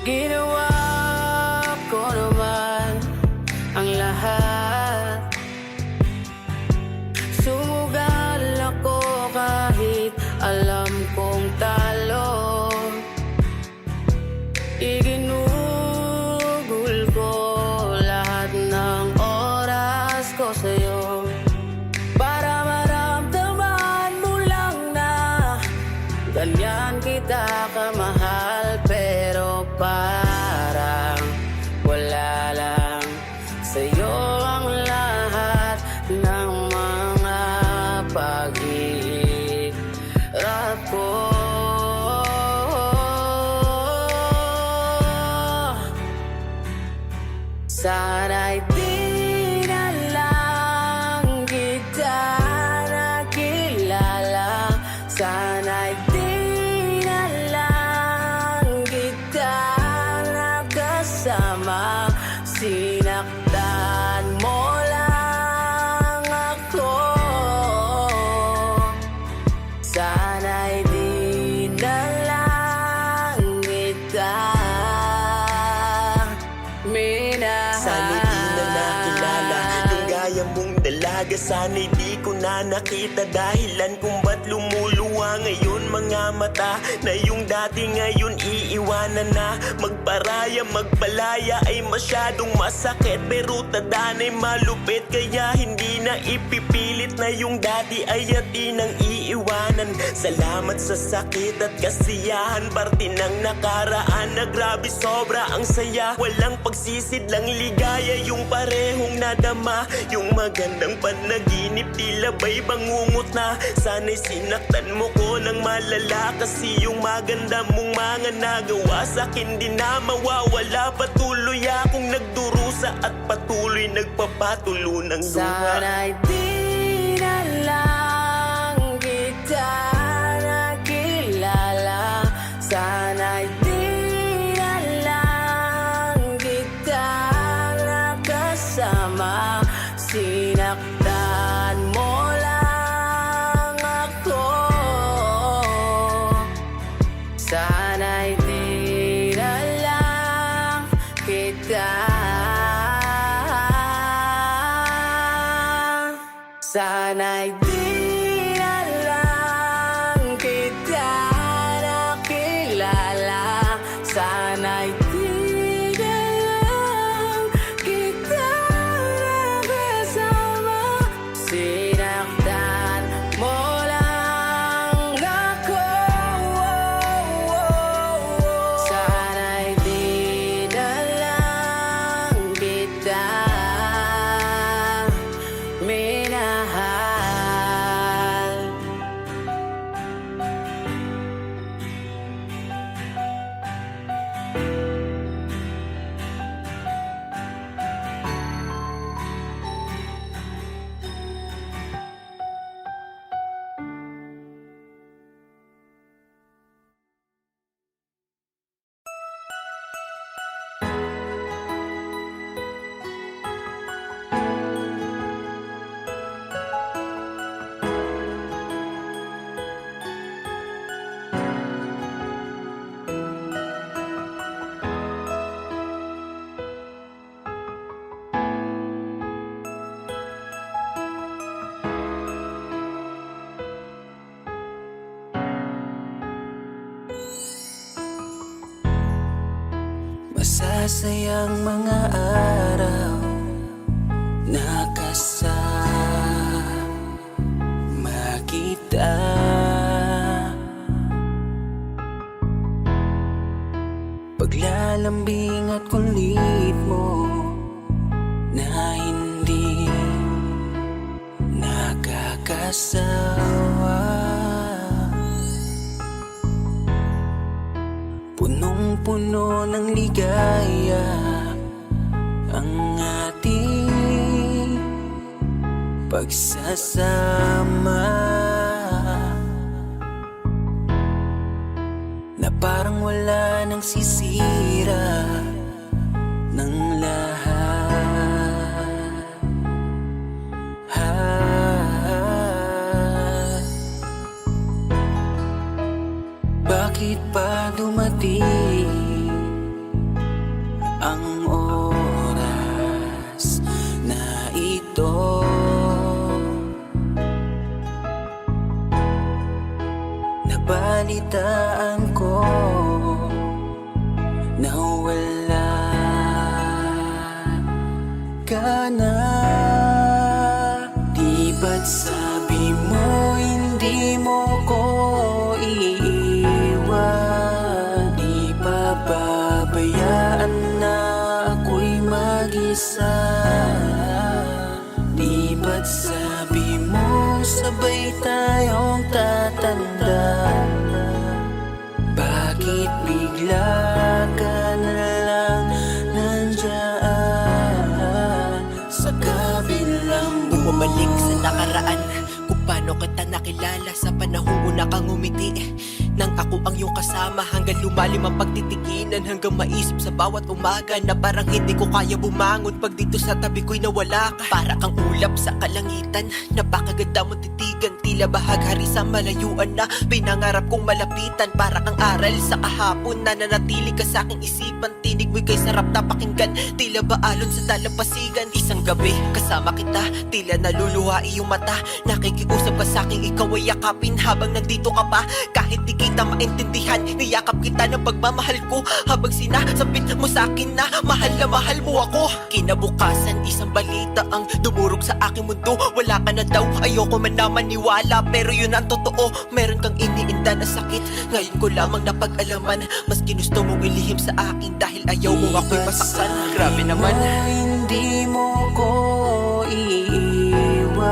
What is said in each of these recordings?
Ginawa ko naman ang lahat. Sumugal ako kahit alam kong talo. Iginugol ko lahat ng oras ko sa'yo para maramdaman mo lang na ganyan kita kamahal. Pero parang wala lang sa'yo ang lahat ng mga pag-iirap ko. Sana'y di na lang kita nakilala. Sana'y di na lang kita nakasama. Sinaktan mo lang ako. Sana'y di na lang kita minahal. Sana'y di na nakilala yung gaya mong dalaga. Sana'y di ko na nakita dahilan kung ba't lumuluwa ngayon mga mata na yung dati ngayon iiwanan na. Magparaya, magpalaya ay masyadong masakit, pero tadana'y malupit, kaya hindi na ipipilit na yung dati ay atinang iiwanan. Salamat sa sakit at kasiyahan, parte ng nakaraan na grabe sobra ang saya. Walang pagsisid lang ligaya yung parehong nadama. Yung magandang panaginip tila ba'y bangungot na. Sana'y sinaktan mo ko ng malala, kasi yung maganda mong mga nagawa sa'kin di na mawawala. Patuloy akong nagdurusa at patuloy nagpapatulo ng luha. Sana'y di na lang kita nakilala. Sana'y di na lang kita nakasama. Sinaktan mo lang ako. Sana'y di na lang kita. Sana'y di na lang kita nakilala. Sana'y di na lang kita nakasama. Sinaktan mo lang ako. Sana'y di na lang kita minahal. Masasayang mga araw na kasama kita. Paglalambing at kulit mo na hindi nakakasawa. Punong-puno ng ligaya ang ating pagsasama, na parang wala nang sisira ng lahat. Bakit pa dumating ang oras na ito. Nabalitaan ko na wala ka na. Di ba't sabi mo hindi mo ko iiwan? Di pa babayaan na ako'y mag-isa? Di ba't sabi mo sabay tayong tatanda? Bakit bigla ka na lang nandyan sa kabilang buhay? Bumalik sa nakaraan, kung paano kita nakilala sa panahong una kang umiti. Nang ako ang iyong kasama, hanggang lumalim ang pagtitiginan, hanggang maisip sa bawat umaga na parang hindi ko kaya bumangon pag dito sa tabi ko'y nawala ka. Para kang ulap sa kalangitan, napakaganda mong titigan, tila bahaghari sa malayuan na pinangarap kong malapitan. Para kang aral sa kahapon na nanatili ka sa aking isipan, tinig mo'y kay sarap na pakinggan, tila ba alon sa dalampasigan. Isang gabi kasama kita, tila naluluha iyong mata, nakikiusap ka sa aking ikaw ay yakapin habang nandito ka pa. Kahit di kita maintindihan, niyakap kita ng pagmamahal ko, habang sinasabit mo sa akin na mahal mo ako. Kinabukasan isang balita ang dumurog sa aking mundo, wala ka na daw, ayoko man na maniwala, pero yun ang totoo. Meron kang iniinda na sakit, ngayon ko lamang napag-alaman, mas ginusto mong ilihim sa akin dahil ayaw mong ako'y masaktan. Grabe naman. Hindi mo ko iiwan,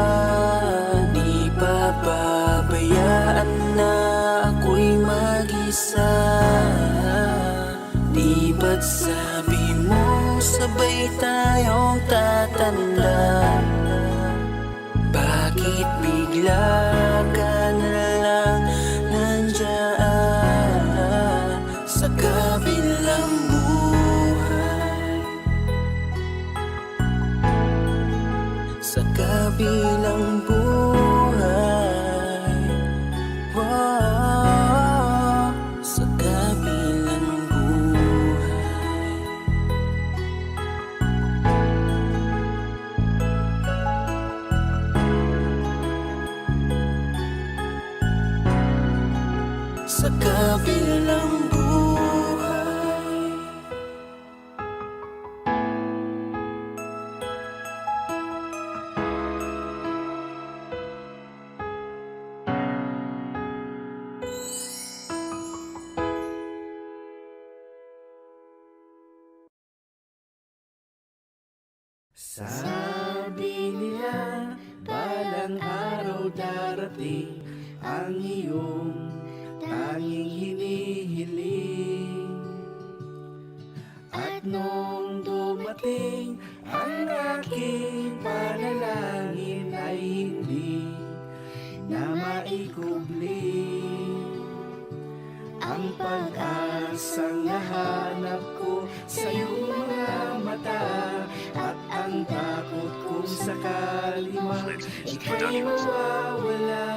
di pa babayaan na ako'y mag-isa. Di ba't sabi mo sabay tayong tatanda? Bakit bigla ka na lang nandyan sa kabilang buhay? Sa kabilang buhay, wow, sa kabilang buhay. Sa kabilang buhay. Sabi nila, balang araw darating ang iyong tanging hinihiling. At nung dumating ang aking panalangin ay hindi na maikubli. Ang pag-asang nahanap ko sa iyong mga mata, at ang takot kong sakali man ika'y mawawala.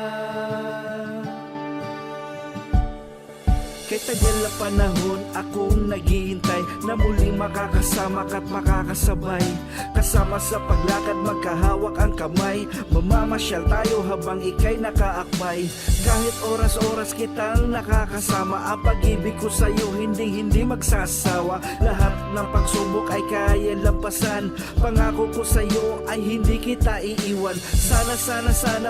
Kay tagal na panahon akong naghihintay na muling makakasama ka't makakasabay. Kasama sa paglakad magkahawak ang kamay, mamamasyal tayo habang ika'y nakaakbay. Kahit oras-oras kitang nakakasama, ang pag-ibig ko sa'yo hindi magsasawa. Lahat ng pagsubok ay kaya lampasan, pangako ko sa'yo ay hindi kita iiwan. Sana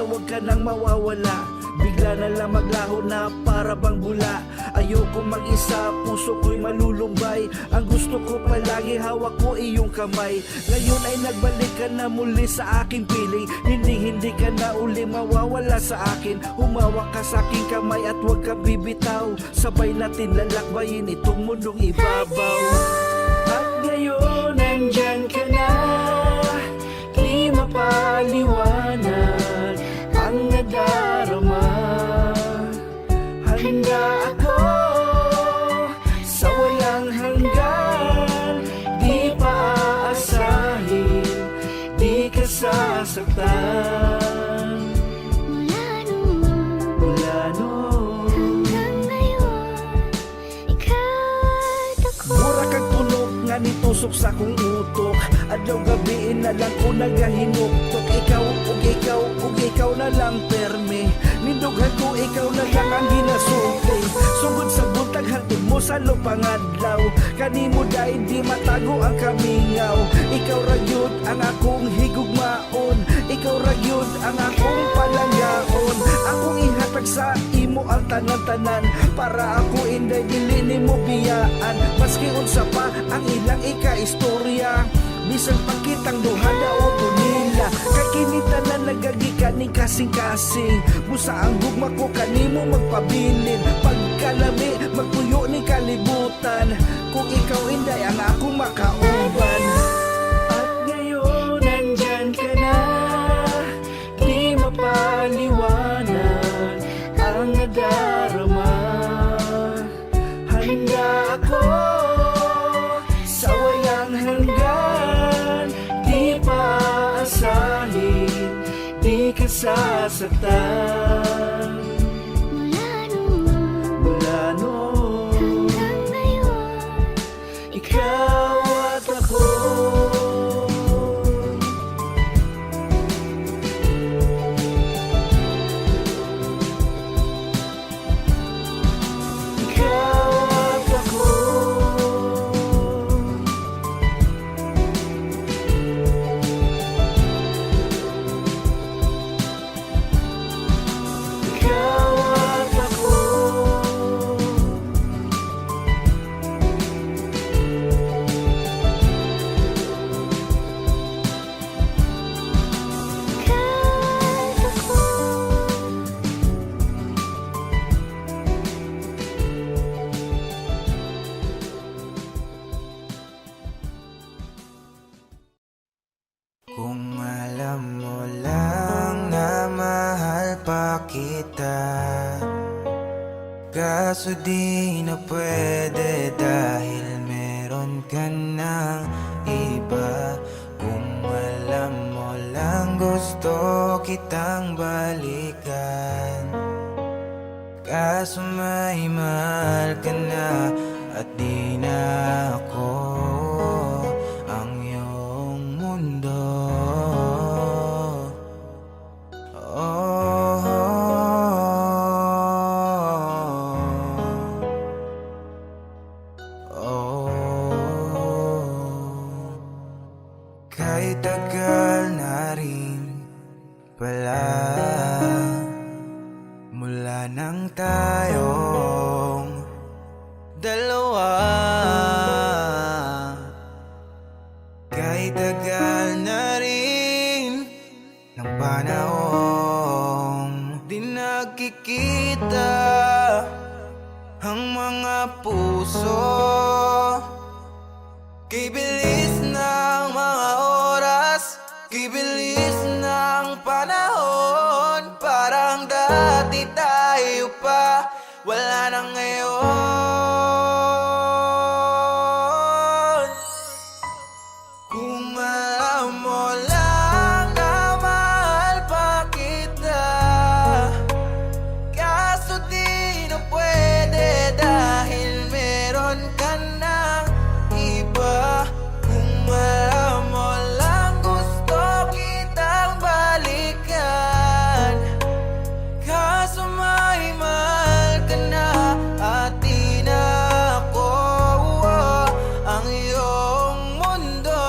wag ka nang mawawala, bigla na lang maglaho na para bang bula. Ayoko mag-isa, puso ko'y malulumbay, ang gusto ko palagi hawak ko iyong kamay. Ngayon ay nagbalik ka na muli sa aking piling, hindi ka na uli mawawala sa akin. Humawak ka sa aking kamay at huwag ka bibitaw, sabay natin lalakbayin itong mundong ibabaw. At ngayon nandyan ka na, di mapaliwanag ang nadarama. Handa ako sa walang hanggan, di pa aasahin, di ka sasaktan. Mula noon hanggang ngayon, ika't ako. Mura kang tunog nga nitusok sa kong utok. Adlaw gabi na lang ko nagahinuktok. Ikaw ug ikaw ug ikaw na lang perme. Nindughan ko ikaw na lang ang ginasuti. Sugod sa buntag hantod mo sa lupangadlaw. Kanimo dahil di matago ang kamingaw. Ikaw ra gyud ang akong higugmaon. Ikaw ra gyud ang akong palanggaon. Akong ihatag sa imo ang tanan-tanan. Para ako inday dili nimo biyaan. Maski unsa pa ang ilang ika-istorya. Bisan pakitang duha o tunila. Kay kinita na nagagika ni kasing-kasing. Busa ang gugma ko kanimo magpabilin. Pagkalami magpuyo ni kalibutan. Kung ikaw inday ang akong makauban. At ngayon nandyan ka na. Di mapaliwanag ang nadarama. Handa ako sa walang hanggan. Di paasahin, di ka sasaktan. Mula noon hanggang ngayon, ikaw at ako. Ikaw at ako. Ikaw at ako. kahit ako. Kung alam mo lang na mahal pa kita, kaso di na pwede dahil meron ka ng iba. Kung alam mo lang gusto kitang balikan, kaso may mahal ka na at di na ako ang iyong mundo. Kahit tagal na rin pala mula nang tayong dalawa. Kahit tagal na rin ng panahong di nagkikita ang mga puso. Kay bilis ng mga oras, kay bilis ng panahon. Parang dati tayo pa, wala na ngayon. Kung alam mo lang na mahal pa kita, kaso di na pwede dahil meron ka ng iba. Kung alam mo lang gusto kitang balikan, kaso may mahal ka na at di na ako ang iyong mundo.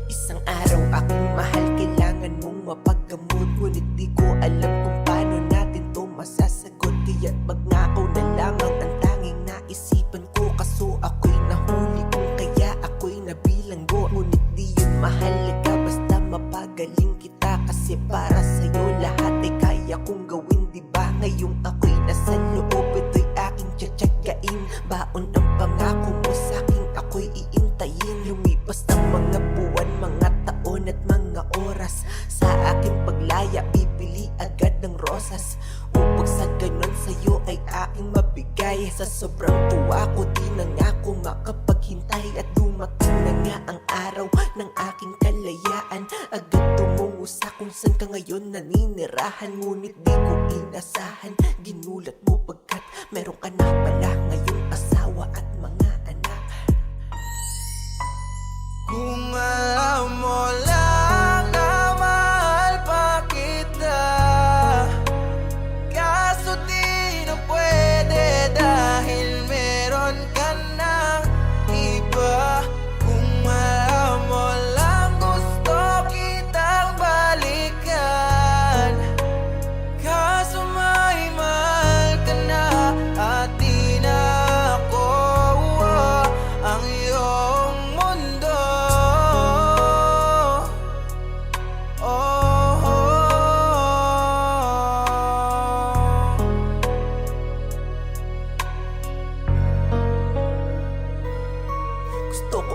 Isang araw aking mahal, kailangan mong mapagkamot. Ngunit di ko alam kung paano natin to masasagot. Kaya't magnakaw na lamang ang tanging naisipan ko. Kaso ako'y nahuli kung kaya ako'y nabilanggo. Ngunit di yun mahalaga, basta mapagaling kita. Kasi para sa'yo lahat ay kaya kong gawin, diba? Ngayong ako'y nasa loob, ito'y aking tsatsagain. Baon ang pangako mo sa'king ako'y iintayin. Lumipas ang mga buwan, mga taon at mga oras. Sa aking paglaya, bibili agad ng rosas. Upang sa ganon sa'yo ay aking mabigay. Sa sobrang tuwa ko, di na nga ako makapaghintay. At dumating na nga ang araw ng aking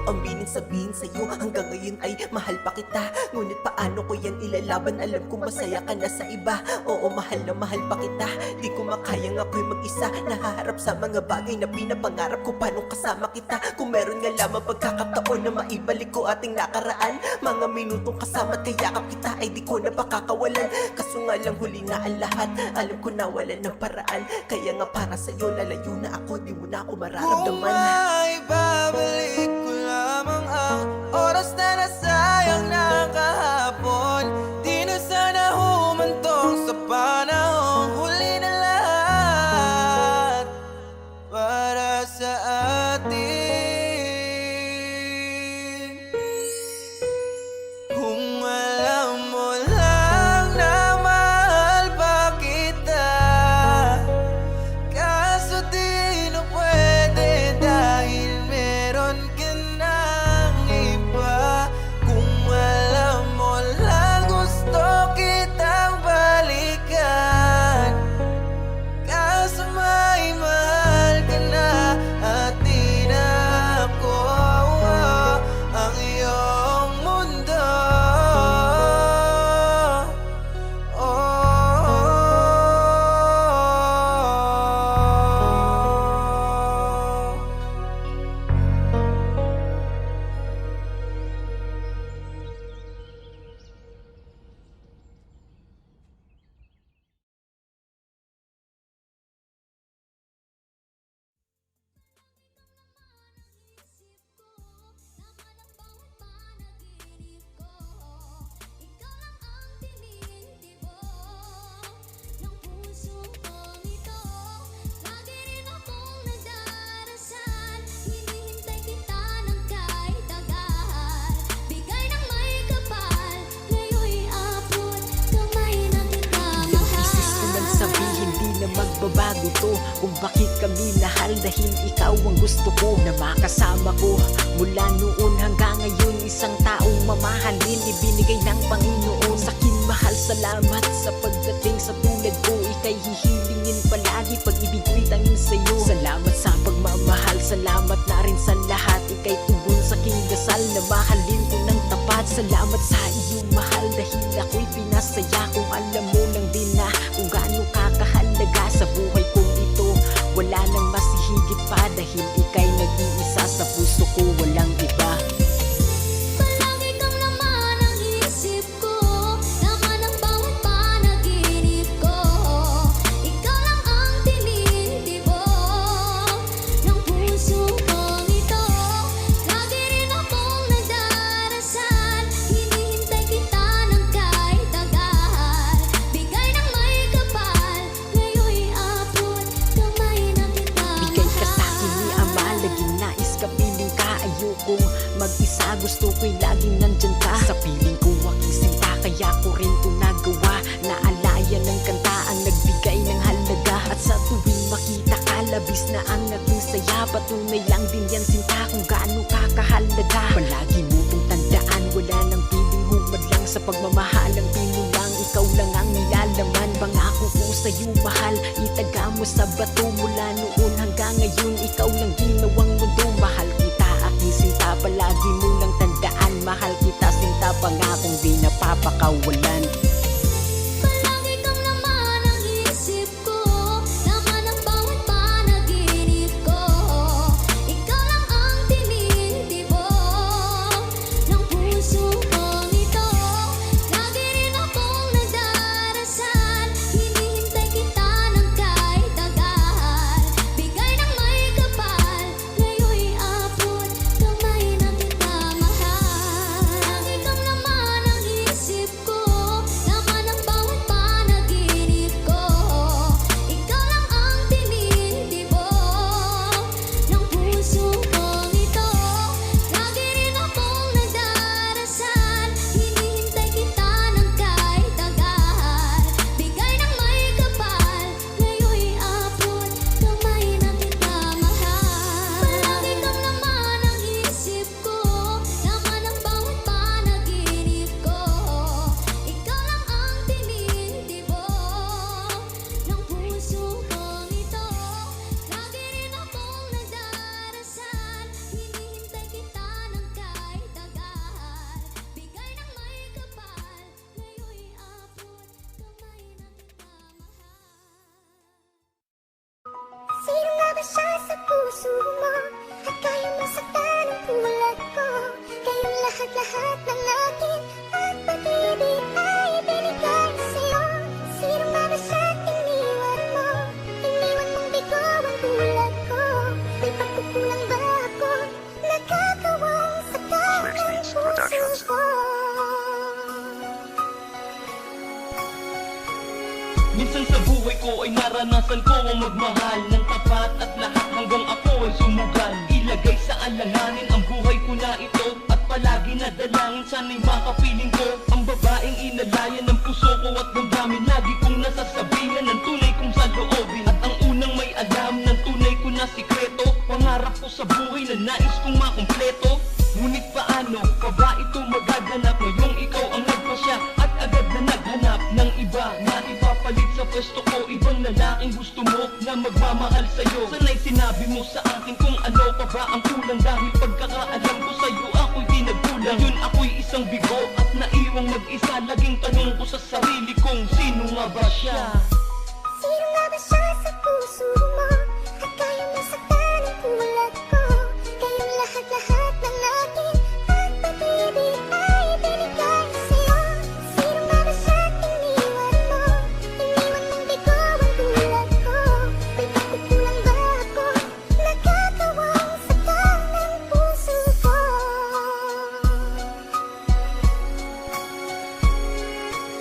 ko aminin sabihin sa'yo, hanggang ngayon ay mahal pa kita. Ngunit paano ko yan ilalaban, alam kong masaya ka na sa iba. Oo, mahal na mahal pa kita, di ko makayang ako'y mag-isa. Nahaharap sa mga bagay na pinapangarap ko, paano kasama kita. Kung meron nga lamang pagkakataon na maibalik ko ating nakaraan, mga minutong kasama at kayakap kita ay di ko na pakakawalan. Kaso nga lang huli na ang lahat, alam ko na wala ng paraan. Kaya nga para sa'yo lalayo na ako, di mo na ako mararamdaman. Kung may babalik ko lamang ang oras na nasayang na kahapon, di na sana humantong sa panahong huli na lahat para sa atin. Kung alam mo lang na mahal pa kita, kaso di na pwede dahil meron ka ng iba. Kung alam mo lang gusto kitang balikan, kaso may mahal ka na at di na ako ang iyong mundo. Magbabago to kung bakit kami mahal, dahil ikaw ang gusto ko na makasama ko mula noon hanggang ngayon. Isang taong mamahalin ibinigay ng Panginoon sa'kin. Mahal, salamat sa pagdating sa tulad ko. Ika'y hihilingin palagi, pag-ibig ko'y tanging sa'yo. Salamat sa pagmamahal, salamat na rin sa lahat. Ika'y tugon sa aking dasal na mahalin ko ng tapat. Salamat sa iyong mahal dahil ako'y pinasaya. Kung alam mo lang din na kung gaano kakahalaga sa buhay kong ito, wala nang masihigit pa dahil ika'y nag-iisa sa puso ko, walang iba. Palagi kang laman ang isip ko, laman ang bawat panaginip ko. Ikaw lang ang tinitibok ng puso kong ito. Lagi rin akong nagdarasal, hinihintay kita ng kahit tagal. Bigay ng may kapal, ngayon'y abot kamay na kita. Bigay ka sa'kin ni Ama, laging nais ka, piling ka. Ayokong mag-isa, gusto ko'y laging nandyan ka. Sa piling ko aking sinta, kaya ko rin ito nagawa. Naalaya ng kanta ang nagbigay ng halaga. At sa tuwing makita ka, labis na ang aking saya. Patunay lang din yan sinta kung gaano kakahalaga. Palagi mo kong tandaan, wala nang piling humadlang sa pagmamahal ang binulang. Ikaw lang ang nilalaman, pangako ko sa'yo mahal. Itaga mo sa bato mula noon hanggang ngayon. Ikaw lang ginawang mundo, mahal kita aking sinta. Palagi mo lang tandaan, mahal kita sinta. Pangakong di napapakawalan. Palagi kang laman ang isip ko, laman ang bawat panaginip ko. Ikaw lang ang tinitibok ng puso kong ito. Lagi rin akong nagdarasal, hinihintay kita ng kahit tagal. Bigay ng may kapal, ngayon'y abot kamay na kita mahal. Lagi kang laman ang isip ko, lahat-lahat ng akin at pag-ibig ay binigay sa'yo. Sino nga ba siyang iniwan mo? Iniwan mong bigo ang tulad ko. May pagkukulang ba ako? Nagkakawang sa ng puso ko. Minsan sa buhay ko ay naranasan ko ang magmahal ng tapat at lahat hanggang ako ay sumugal. Ilagay sa alanganin ang buhay ko na ito at palagi na dalangin sana'y makapiling ko ang babaeng inalayan ng puso ko at damdamin. Lagi kong nasasabihan ng tunay kong saloobin at ang unang may alam ng tunay ko na sikreto. Pangarap ko sa buhay na nais kong makumpleto. Ngunit paano pa ba ito magaganap ngayong ikaw ang nagpasya at agad na naghanap ng iba na ipapalit sa pwesto ko? Ibang lalaking gusto mo na magmamahal sa'yo. Sana'y sinabi mo sa akin kung ano pa ba ang kulang, dahil pagkakaalam ko sa'yo ako'y di nagkulang. Yun ako'y isang bigo at naiwang mag-isa. Laging tanong ko sa sarili kong sino nga ba siya? Sino nga ba siya sa puso mo? At kaya mo saktan ang tulad ko. Kayong lahat-lahat ng akin at pag-ibig ay binigay sa'yo. Sino nga ba siyang iniwan mo? Iniwan mong bigo ang tulad ko. May pagkukulang ba ako? Nagkakawang saktan ng puso ko.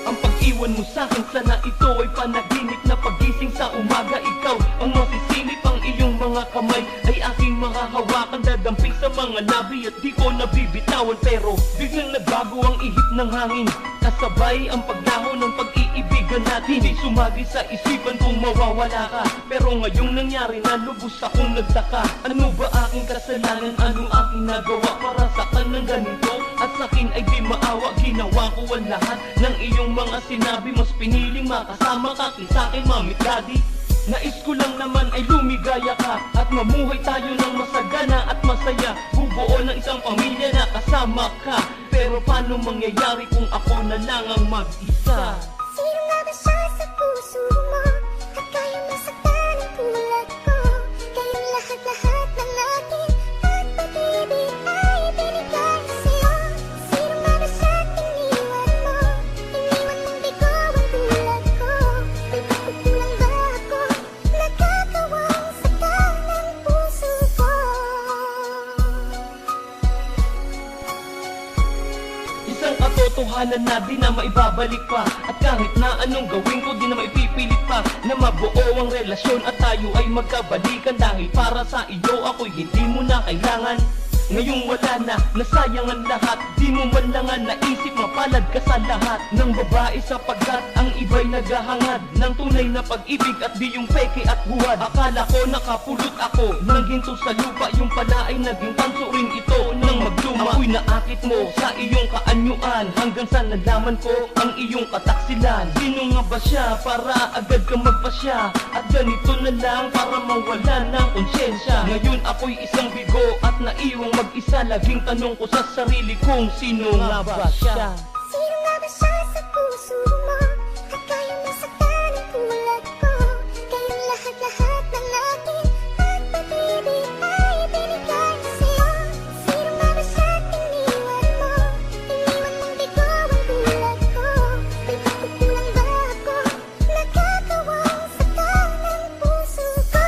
Ang pag-iwan mo sa'kin, sana ito ay panaginip na pagising sa umaga. Ikaw ang masisilip, ang iyong mga kamay ay aking makahawakan. Dadamping sa mga labi at di ko nabibitawan. Pero biglang nagbago ang ihip ng hangin, kasabay ang paglaho ng pag-iibigan natin. Di sumagi sa isipan kung mawawala ka, pero ngayong nangyari na lubos akong nagtaka. Ano ba aking kasalanan? Ano aking nagawa para saktan ng ganito? At sa'kin ay di maawa, ginawa ko ang lahat ng iyong mga sinabi. Mas piniling makasama ka sa'kin, mami, daddy. Nais ko lang naman ay lumigaya ka at mamuhay tayo ng masagana at masaya. Bubuo ng isang pamilya na kasama ka. Pero paano mangyayari kung ako na lang ang mag-isa? Sino nga ba siya sa puso mo? At kaya mo saktan ang tulad ko. Kayong lahat-lahat ng akin at pag-ibig ay binigay sa'yo. Sino nga ba siyang iniwan mo? Iniwan mong bigo ang tulad ko. May pagkukulang ba ako? Nagkakawang saktan ng puso ko. Isang katotohanan na di na maibabalik pa. At kahit na anong gawin ko, di na maipipilit pa na mabuo ang relasyon at tayo ay magkabalikan. Dahil para sa iyo ako'y hindi mo na kailangan. Ngayong wala na, nasayang ang lahat. Di mo man lang naisip mapalad ka sa lahat ng babae, sapagkat ang iba'y naghahangad ng tunay na pag-ibig at di yung peke at buwad. Akala ko nakapulot ako ng ginto sa lupa, yung pala ay naging tanso rin ito ng magluma. Ako'y naakit mo sa iyong kaanyuan hanggang sa nalaman ko ang iyong kataksilan. Sino nga ba siya para agad ka magpasya? At ganito na lang para mawala ng konsyensya. Ngayon ako'y isang bigo at naiwang mag-isa. Laging tanong ko sa sarili kong sino nga ba siya? Sino nga ba siya sa puso mo? At kaya mo saktan ang tulad ko. Kayong lahat-lahat ng akin at pag-ibig ay binigay sa'yo. Sino nga ba siyang iniwan mo? Iniwan mong bigo ang tulad ko. May pagkukulang ba ako? Nagkakawang saktan ng puso ko.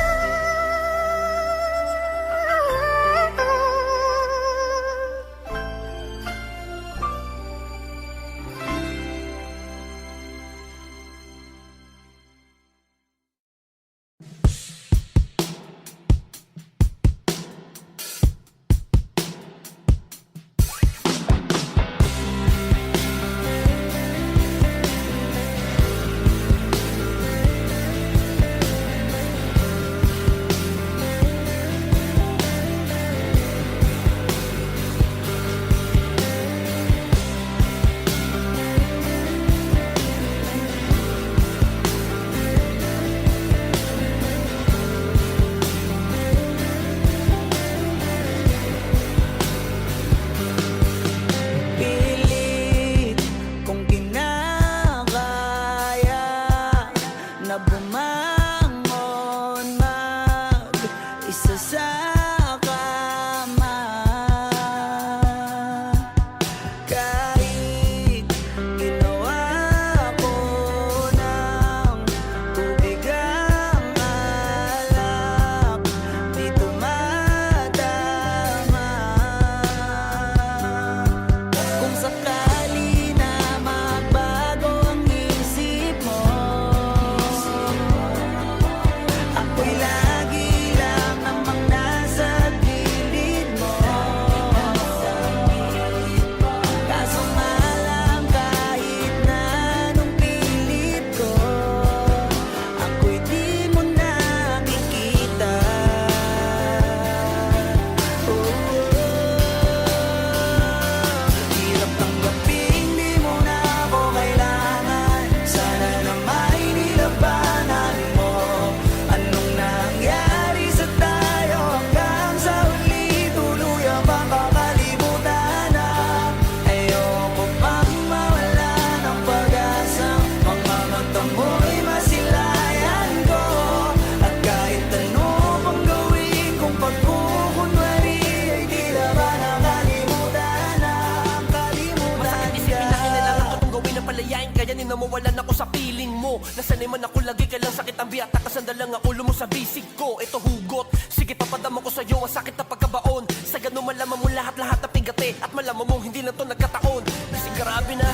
nawawalan ako sa piling mo. Nasanay man ako lagi, kailang sakit ang biyak. Nakasandal lang ang ulo mo sa bisig ko. Ito hugot, sige papadama ko sa'yo ang sakit na pagkabaon. Sa ganun malaman mo lahat-lahat na pigate. At malaman mong hindi na to nagkataon. Kasi grabe na,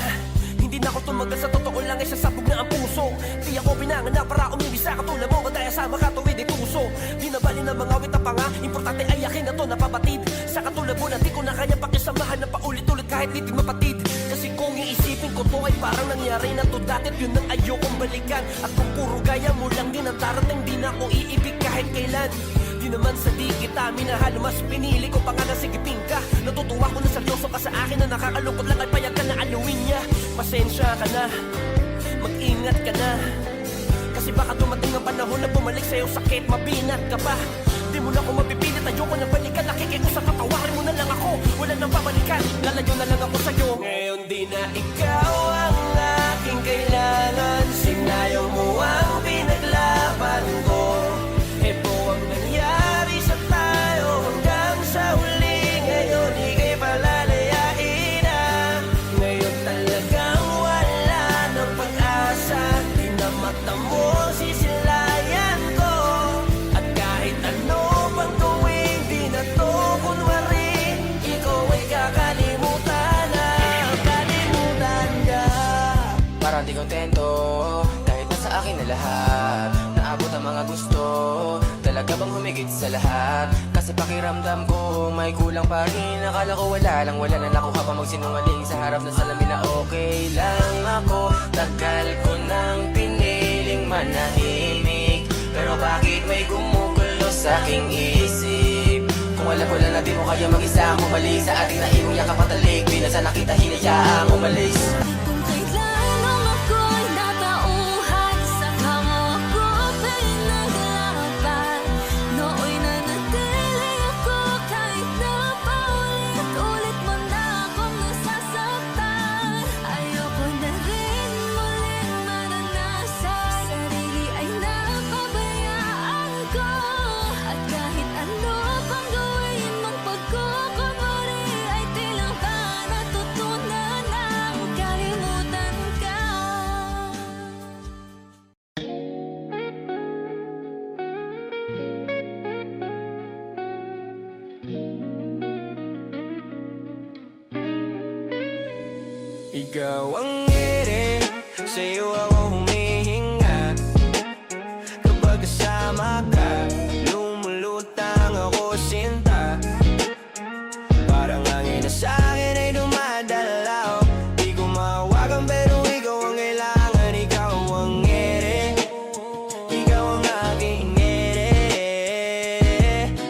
hindi na ako tumagal, sa totoo lang ay sasabog na ang puso. Di ako pinanganak para umibig sa katulad mo. Kaya sa makatuwid ay tuso. Di na bali na mga awit na panga. Importante ay akin na to napabatid. Sa katulad mo na di ko na kaya pakisamahan na paulit-ulit kahit di mapatid. Kasi kung iisipin ko to ay parang nangyari na to dati. At yun ang ayokong balikan. At kung puro gaya mo lang din ang darating, di na ako iibig kahit kailan. Di naman sa di kita minahal, mas pinili ko pa nga na sigipin ka. Natutuwa ko na seryoso ka sa akin, na nakakalungkot lang ay payag ka na aluin niya. Pasensya ka na, mag-ingat ka na. Kasi baka dumating ang panahon na bumalik sa'yo sakit, mabinat ka pa. Di mo na ako mapipilit, ayoko na balikan. Nakikiusap, patawarin mo na lang ako, wala nang babalikan. Lalayo na lang ako sa'yo. Ngayon di na ikaw ang aking kailangan. Sinayaw mo ang pinaglaban ko. Ito ang nangyari sa tayo hanggang sa huli. Ngayon ika'y palalayain na. Ngayon talagang wala ng pag-asa. Di na mata mo sisilayan ko. At kahit ano pang gawin, di na to kunwari. Ikaw ay kakalimutan na, kalimutan ka. Parang di kontento, kahit nasa akin na lahat. Naabot ang mga gusto, talaga bang humigit sa lahat? Kasi pakiramdam ko, may kulang pa rin. Akala ko wala na nakuha pa magsinungaling sa harap ng salamin na okay lang ako. Tagal ko nang piniling manahimik, pero bakit may gumugulo sa aking isip? Kung alam ko lang na di mo kaya mag-isa ang bumalik sa ating naimong yakapatalik, binasa na kita hinayaang umalis. Kung kailan nung ako'y natauhan, saka mo ako pinaglaban. Nooy nanatili ako kahit na paulit-ulit mo na akong nasasaktan. Ayoko na rin muling maranasan, sarili ay napabayaan ko. At kahit ano pang gawin mong pagkukunwari, ay tila ba natutunan ang kalimutan ka. Ikaw ang ere, sa'yo ako humihinga. Kapag kasama ka, lumulutang ako sinta. Parang hangin na sa'kin ay dumadalaw. Di ko mahawakan pero ikaw ang kailangan. Ikaw ang ere, ikaw ang aking ere.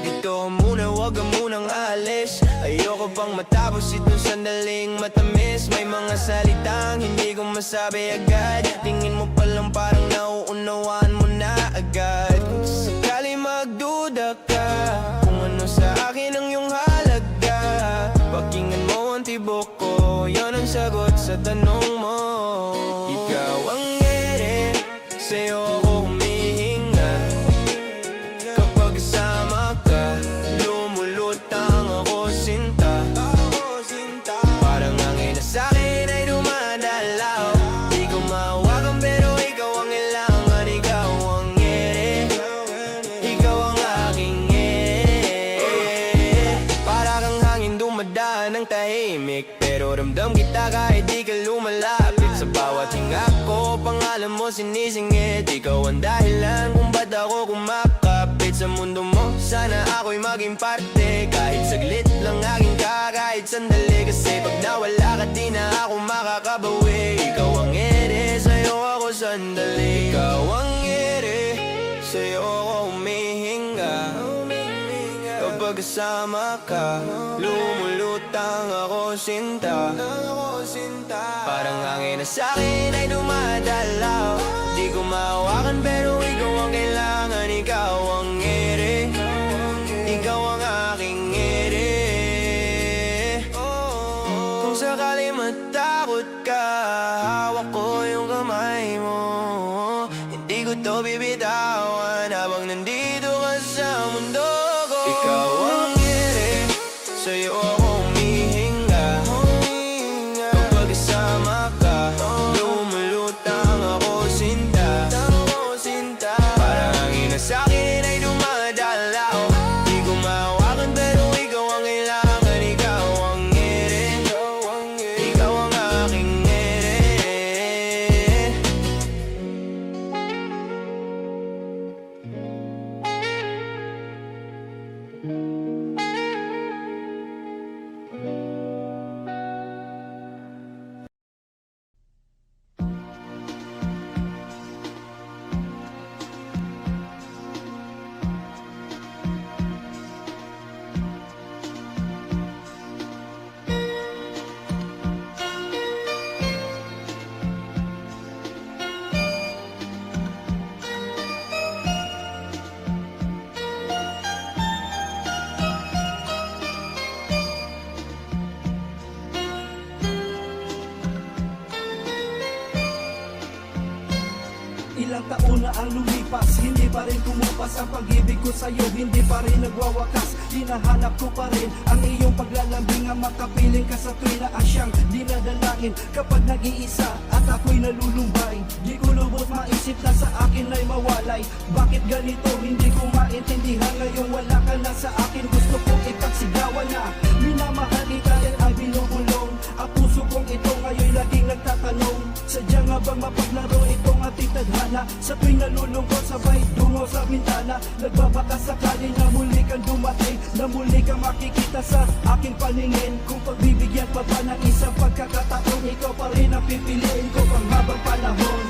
Dito ka muna, wag ka munang alis. Ayoko pang matapos itong sandaling matamis. May mga salitang hindi ko masabi agad. Tingin mo pa lang parang nauunawaan mo na agad. Kung sakali magduda ka, kung ano sa akin ang iyong halaga, pakinggan mo ang tibok ko, yan ang sagot sa tanong mo. Ikaw ang ere, sa'yo ako humihinga. Kapag kasama ka, lumulutang ako sinta. Parang hangin na sa'kin ay dumadalaw. Di ko mahawakan pero ikaw ang kailangan. Ikaw ang ere, ikaw ang aking ere. Para kang hangin dumadaan ng tahimik, pero ramdam kita kahit di ka lumalapit. Sa bawat hinga ko, pangalan mo sinisingit. Ikaw ang dahilan kung ba't ako kumakapit sa mundo mo. Sana ako'y maging parte, kahit saglit lang aking kahit sandali. Kasi pag nawala ka di na ako makakabawi. Ikaw ang ere, sa'yo ako sandali. Ikaw ang ere, sa'yo ako humihinga. Kapag kasama ka, lumulutang ako sinta. Parang hangin na sa'kin ay dumadalaw. Di ko mahawakan pero ikaw ang kailangan. Ikaw ang ere, ikaw ang aking ere. Kung sakali matakot ka, hawak ko yung kamay mo. Hindi ko to bibitawan habang nandito ka sa mundo ko. Ikaw ang ere, sa'yo ako humihinga. Kapag kasama ka, lumulutang taon na ang lumipas, hindi pa rin kumupas ang pag-ibig ko sa'yo, hindi pa rin nagwawakas. Hinahanap ko pa rin ang iyong paglalambing, ang makapiling ka sa tuwing na asyang dinadalangin. Kapag nag-iisa at ako'y nalulumbay, di ko lubos maisip na sa akin ay mawalay. Bakit ganito? Hindi ko maintindihan. Ngayon wala ka na sa akin, gusto kong ipagsigawan na minamahal kita yan ay binubulong. Ang puso kong ito ngayon laging nagtatanong, sadya nga bang mapaglaro itong ating tadhana? Sa tuwing nalulungkot sabay dungo sa bintana, nagbabaka sakali na muli kang dumating, na muli kang makikita sa aking paningin. Kung pagbibigyan pa ba ng isang pagkakataon, ikaw pa rin ang pipiliin ko pang habang panahon.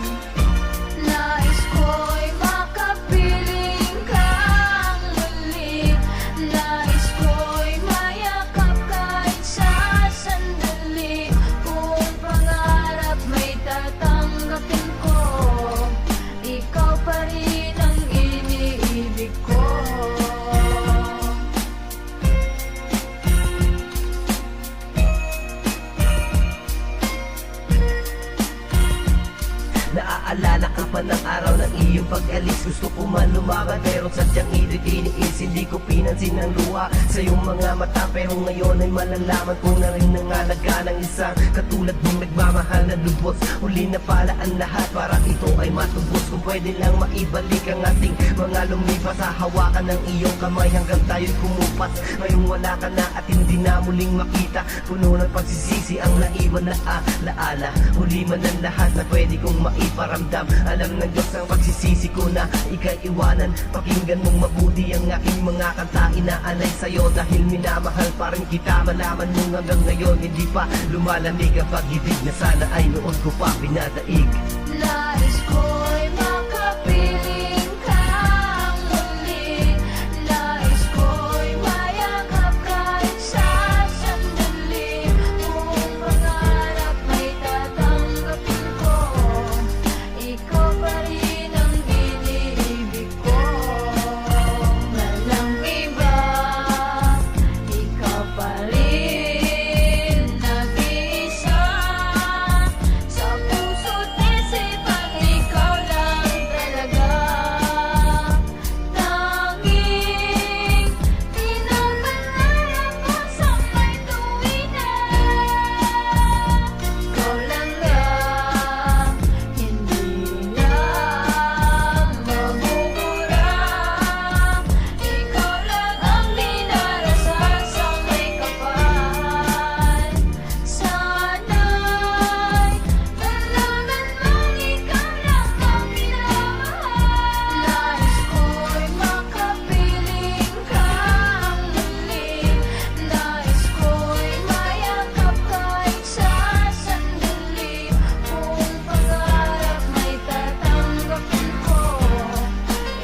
Nais ko'y makapiling kang muli. Nais ko'y mayakap kahit sa sandali. Kung pangarap may tatanggapin ko, ikaw pa rin ang iniibig ko. Naaalala ko pa ng araw ng iyong pag-alis. Gusto ko man lumakad pero sadyang itiniis. Hindi ko pinansin ang luha sa iyong mga mata, pero ngayon ay malalaman ko na rin nangalaga ng isang katulad mong nagmamahal na lubos. Huli na pala ang lahat para ito ay matubos. Kung pwede lang maibalik ang ating mga lumipas, hahawakan ng iyong kamay hanggang tayo'y kumupas. Ngayong wala ka na at hindi na muling makita, puno ng pagsisisi ang naiwan na alaala. Huli man ang lahat na pwede kong maiparamdam. Alam ng Diyos ang pagsisisi ko na ika'y iwanan. Pakinggan mong mabuti ang aking mga kanta, inaalay sa'yo dahil minamahal pa rin kita. Malaman mo hanggang ngayon hindi pa lumalamig ang pag-ibig na sana ay noon ko pa pinadaig. Nais ko'y makapiling kang muli. Nais ko'y mayakap kahit sa sandali. Kung pangarap may tatanggapin ko, ikaw pa rin ang iniibig ko. Walang iba, ikaw pa rin nag-iisa. Sa puso't isipan, ikaw lang talaga. Tanging pinapangarap ko sa may tuwina. Ikaw lang nga, hindi lang mabubura. Ikaw lang ang dinarasal sa may kapal. Sana'y nalaman mong ikaw lang ang minamahal. Nais ko'y makapiling kang muli. Nais ko'y mayakap kahit sa sandali. Kung pangarap may tatanggapin ko,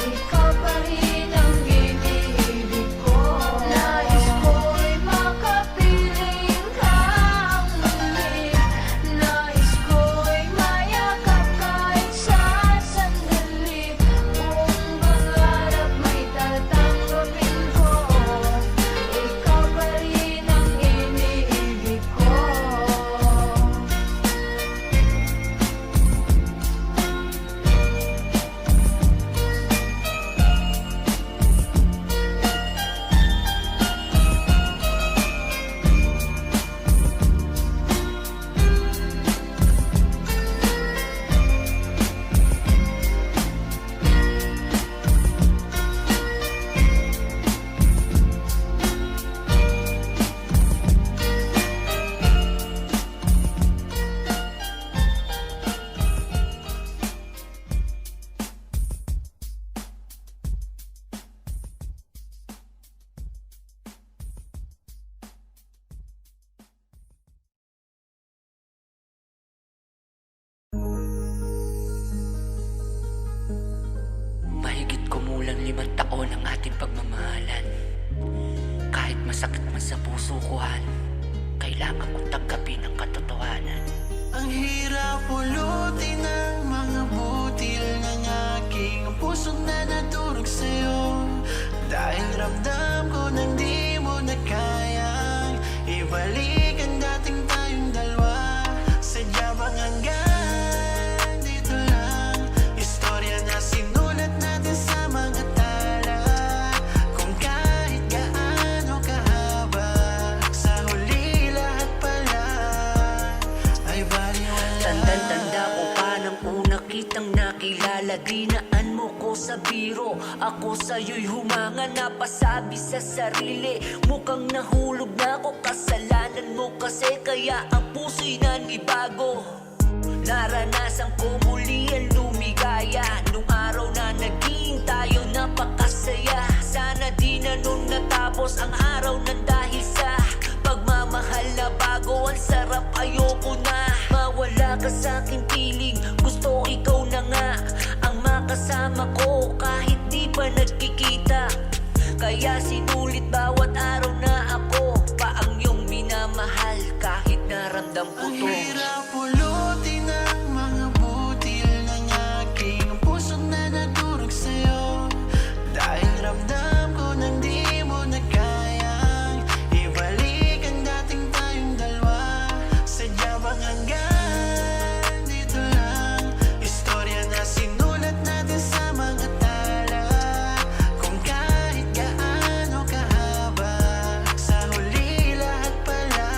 ikaw pa rin ang iniibig ko. Nais ko'y makapiling kang muli. Nais ko'y mayakap kahit sa sandali. Kung pangarap may tatanggapin ko, ikaw pa rin ang iniibig ko. Mahigit kumulang 5 taon ang ating pagmamahalan. Kahit masakit man sa puso ko, Han, kailangan kong tanggapin ang katotohanan. Ang hirap pulutin ng mga butil ng aking pusong na nadurog sa'yo. Dahil ramdam ko nang di mo na kayang ibalik ang dating tayong dalawa. Sadya bang hanggang dito lang? Istorya na na dinaan mo ko sa biro. Ako sa'yo'y humanga, napasabi sa sarili. Mukhang nahulog na ako, kasalanan mo kasi. Kaya ang puso'y nanibago. Naranasan ko muli ang lumigaya. Nung araw na naging tayo napakasaya. Sana di na nun natapos ang araw na dahil sa pagmamahal na bago. Ang sarap, ayoko na mawala ka sa'king piling. Gusto ikaw na nga ang makasama ko kahit di pa nagkikita. Kaya sinulit bawat araw na ako pa ang iyong minamahal kahit naramdam ko Ang to. hirap pulutin ang mga butil ng aking puso na nadurog sa'yo. Dahil ramdam ko nang di mo na kayang ibalik ang dating tayong dalawa. Sadya bang hanggang dito lang? Istorya na sinulat natin sa mga tala. Kung kahit gaano kahaba, sa huli lahat pala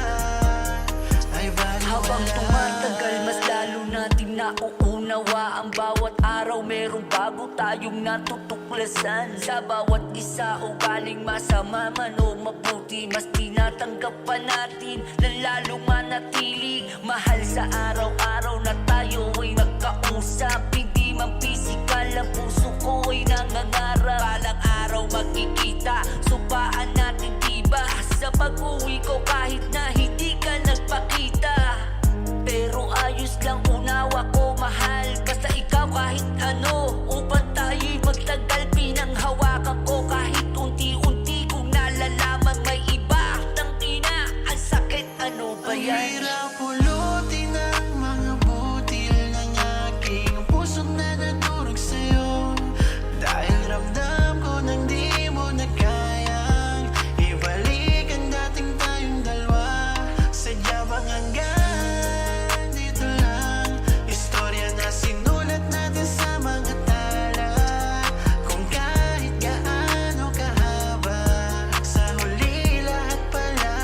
ay Habang baliwala. tumatagal, mas lalo natin nauunawa. Ang bawat araw merong bago tayong natutuklasan. Sa bawat isa o galing masama man o mabuti, mas tinatanggap pa natin na lalong manatili. Mahal sa araw-araw na tayo ay nagkausap. Hindi man physical, ang puso ko ay nangangarap. Balang araw magkikita, supaan natin diba? Sa pag-uwi ko kahit na hindi ka nagpakita. Pero ayos lang, unawa ko mahal. Basta ikaw kahit ano, upang tayo'y magtagal. Pinanghawakan ko kahit unti-unti kong nalalaman may iba. Tangina, ang sakit, ano ba Ang yan? hirap pulutin ang mga butil ng aking puso na nadurog sa'yo. Dahil ramdam ko nang di mo na kayang ibalik ang dating tayong dalawa. Sadya bang hanggang dito lang? Istorya na sinulat natin sa mga tala. Kung kahit gaano kahaba, sa huli lahat pala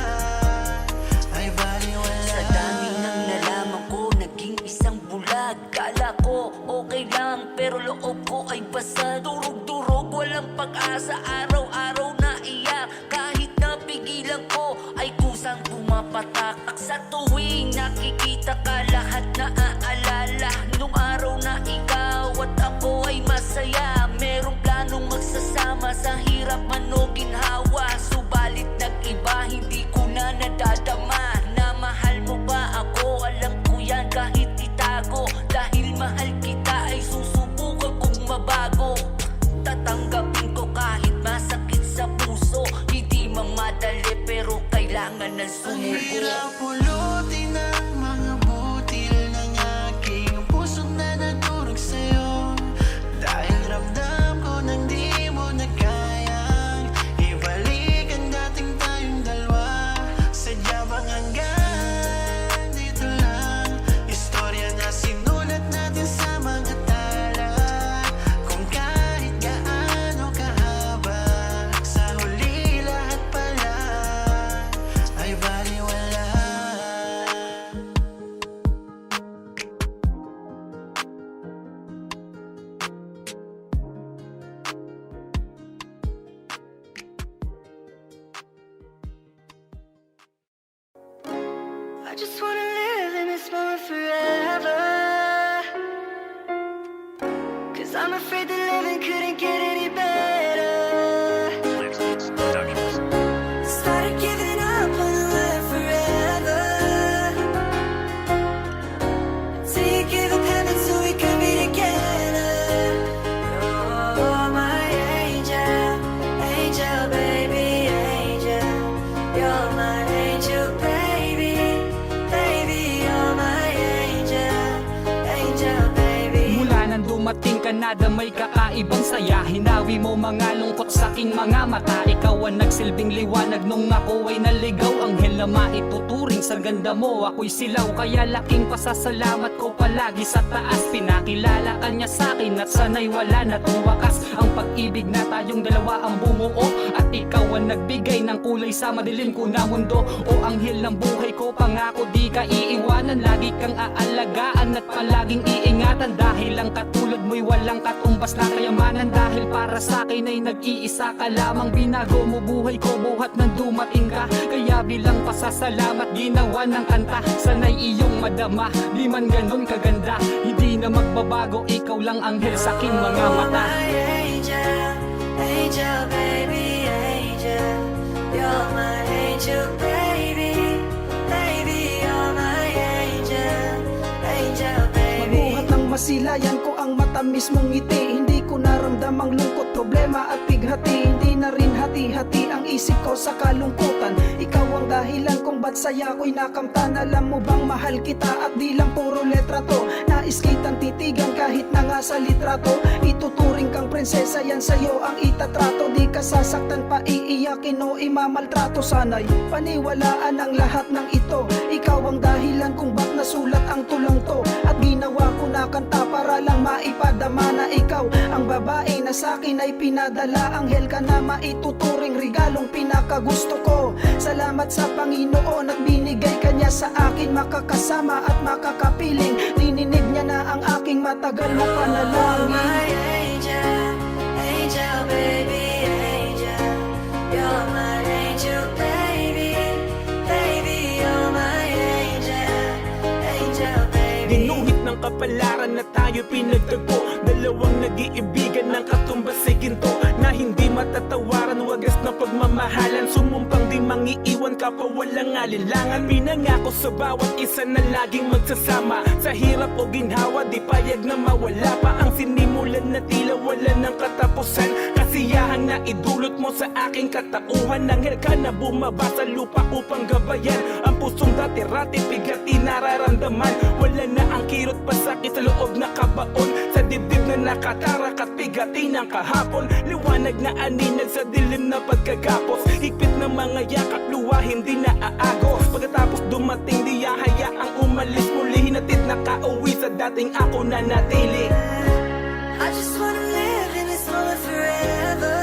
ay baliwala. Sa dami ng nalaman ko, naging isang bulag. Kala ko okay lang, pero loob ko ay basa. Durog-durog, walang pag-asa. Araw-araw na iyak. Kahit napigilan ko, ay kusang pumapatak. Sa tuwing nakikita ka, lahat na aalala. Nung araw na ikaw at ako ay masaya. Merong planong magsasama, sa hirap man o ginhawa. Subalit nag-iba, hindi ko na nadadama. Na mahal mo ba ako? Alam ko yan kahit itago. Dahil mahal kita ay susubukan kong mabago. Tatanggapin ko kahit masakit sa puso. Hindi man madali pero kailangan ng Ang sumuko. hirap pulutin ang mga butil ng aking puso na nadurog sa'yo. Dahil ramdam ko nang di mo na kayang ibalik ang dating tayong dalawa. Sadya bang hanggang dito lang? Istorya na sinulat natin sa mga tala. Kung kahit gaano kahaba, sa huli lahat pala ay baliwala. I just wanna live in this moment forever. 'Cause I'm afraid that living couldn't get any better. Started giving up on the life forever. Till you give up heaven so we could be together. You're my angel, angel baby, angel. You're my angel baby, baby. You're my angel, angel baby. Mula nang dumating ka na damay kakaibang saya. Hinawi mo mga lungkot sa aking mga mata. Ikaw ang nagsilbing liwanag nung ako ay naligaw. Anghel na maituturing sa ganda mo, ako'y silaw. Kaya laking pasasalamat ko palagi sa taas. Pinakilala ka niya sa'kin at sana'y wala na tong wakas. Ang pag-ibig na tayong dalawa ang bumuo. At ikaw ang nagbigay ng kulay sa madilim ko na mundo. O anghel ng buhay ko, pangako di ka iiwanan. iwanan, lagi kang aalagaan at palaging iingatan. Dahil ang katulad mo'y walang katumbas na kayamanan. Dahil para sa akin ay nag-iisa ka lamang. Binago mo buhay ko buhat nang dumating ka. Kaya bilang pasasalamat ginawa ng kanta. Sana'y iyong madama, di man ganun kaganda. Hindi na magbabago, ikaw lang anghel sa aking mga mata. Angel, angel, baby, angel. You're my angel, baby. Baby, you're my angel. Angel, baby. Mabuhat ng masilayan ko ang matamis mong ngiti. Hindi ko naramdam ang lungkot, problema at bighati. Hindi na rin hati-hati ang isip ko sa kalungkutan. Ikaw ang dahilan kung ba't saya ko'y nakamtan. Alam mo bang mahal kita at di lang puro letra to. Nais kitang titigan kahit na nga sa litrato. Ituturing kang prinsesa, yan sa'yo ang itatrato. Di ka sasaktan pa, iiyakin o imamaltrato. Sana'y paniwalaan ang lahat ng ito. Ikaw ang dahilan kung ba't nasulat ang tulang to. At ginawa ko na kanta para lang maipadama na ikaw ang babae na sa'kin ay pinadala. Anghel ka na maituturing, regalong pinakagusto ko. Salamat sa Panginoon at binigay kanya sa akin. Makakasama at makakapiling, dininig niya na ang aking matagal na panalangin. My angel, angel, baby, angel. You're my angel, baby. Baby, you're my angel. Angel, baby. Ginuhit ng kapalaran na tayo pinagtagpo. Dalawang nag-iibigan ng katumbas sa ginto na hindi matatawaran, wagas na pagmamahalan. Sumumpang di mangiiwan ka pa walang alinlangan. Pinangako sa bawat isa na laging magsasama. Sa hirap o ginhawa di payag na mawala pa. Ang sinimulan na tila wala ng katapusan. Kasiyahan na idulot mo sa aking katauhan. Anghel ka na bumaba sa lupa upang gabayan ang pusong dati-rati bigati nararamdaman. Wala na ang kirot pasakit sa loob na kabaon. Sa dibdib na nakatarak at bigati ng kahapon. Liwanag na aninag sa dilim na pagkagapos. Higpit ng mga yakap luwa hindi na aagos. Pagkatapos dumating di hayaang umalis. Muli hinatid na kauwi sa dating ako na natili. I just wanna live in this moment forever.